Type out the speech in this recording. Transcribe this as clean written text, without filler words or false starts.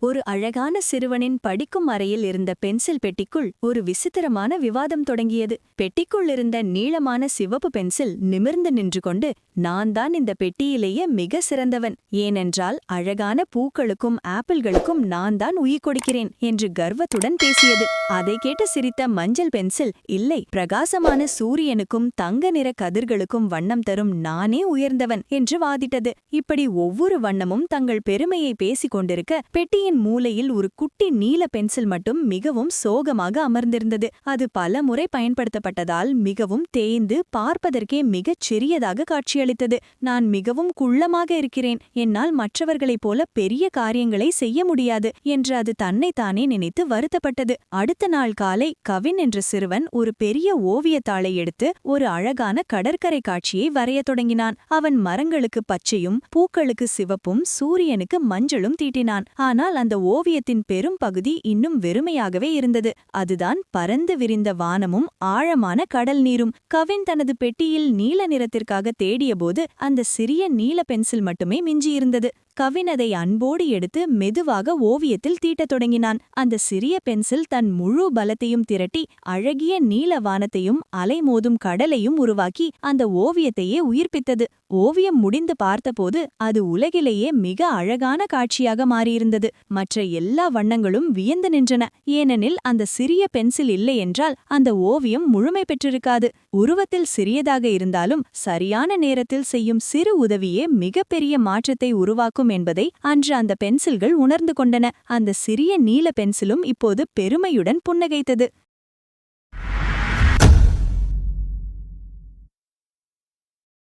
ஒரு அழகான சிறுவனின் படிக்கும் அறையில் இருந்த பென்சில் பெட்டிக்குள் ஒரு விசித்திரமான விவாதம் தொடங்கியது. பெட்டிக்குள் இருந்த நீளமான சிவப்பு பென்சில் நிமிர்ந்து நின்று கொண்டு, நான் தான் இந்த பெட்டியிலேயே மிக சிறந்தவன், ஏனென்றால் அழகான பூக்களுக்கும் ஆப்பிள்களுக்கும் நான் தான் உயிர் கொடுக்கிறேன் என்று கர்வத்துடன் பேசியது. அதை கேட்டு சிரித்த மஞ்சள் பென்சில், இல்லை, பிரகாசமான சூரியனுக்கும் தங்க நிற கதிர்களுக்கும் வண்ணம் தரும் நானே உயர்ந்தவன் என்று வாதிட்டது. இப்படி ஒவ்வொரு வண்ணமும் தங்கள் பெருமையை பேசிக் கொண்டிருக்க, பெட்டியின் மூலையில் ஒரு குட்டி நீல பென்சில் மட்டும் மிகவும் சோகமாக அமர்ந்திருந்தது. அது பல முறை பயன்படுத்தப்பட்டதால் மிகவும் தேய்ந்து பார்ப்பதற்கே மிகச் சிறியதாக காட்சியளித்தது. நான் மிகவும் குள்ளமாக இருக்கிறேன், என்னால் மற்றவர்களைப் போல பெரிய காரியங்களை செய்ய முடியாது என்று அது தன்னைத்தானே நினைத்து வருத்தப்பட்டது. அடுத்த நாள் காலை கவின் என்ற சிறுவன் ஒரு பெரிய ஓவியத்தாளை எடுத்து ஒரு அழகான கடற்கரை காட்சியை வரையத் தொடங்கினான். அவன் மரங்களுக்கு பச்சையும், பூக்களுக்கு சிவப்பும், சூரியனுக்கு மஞ்சளும் தீட்டினான். ஆனால் அந்த ஓவியத்தின் பெரும் பகுதி இன்னும் வெறுமையாகவே இருந்தது. அதுதான் பரந்து விரிந்த வானமும் ஆழமான கடல் நீரும். கவின் தனது பெட்டியில் நீல நிறத்திற்காக தேடியபோது அந்த சிறிய நீல பென்சில் மட்டுமே மிஞ்சியிருந்தது. கவின் அதை அன்போடு எடுத்து மெதுவாக ஓவியத்தில் தீட்டத் தொடங்கினான். அந்த சிறிய பென்சில் தன் முழு பலத்தையும் திரட்டி அழகிய நீல வானத்தையும் அலைமோதும் கடலையும் உருவாக்கி அந்த ஓவியத்தையே உயிர்ப்பித்தது. ஓவியம் முடிந்து பார்த்தபோது அது உலகிலேயே மிக அழகான காட்சியாக மாறியிருந்தது. மற்ற எல்லா வண்ணங்களும் வியந்து நின்றன, ஏனெனில் அந்த சிறிய பென்சில் இல்லையென்றால் அந்த ஓவியம் முழுமை பெற்றிருக்காது. உருவத்தில் சிறியதாக இருந்தாலும் சரியான நேரத்தில் செய்யும் சிறு உதவியே மிகப்பெரிய மாற்றத்தை உருவாக்கும் என்பதை அன்று அந்த பென்சில்கள் உணர்ந்து கொண்டன. அந்த சிறிய நீல பென்சிலும் இப்போது பெருமையுடன் புன்னகைத்தது.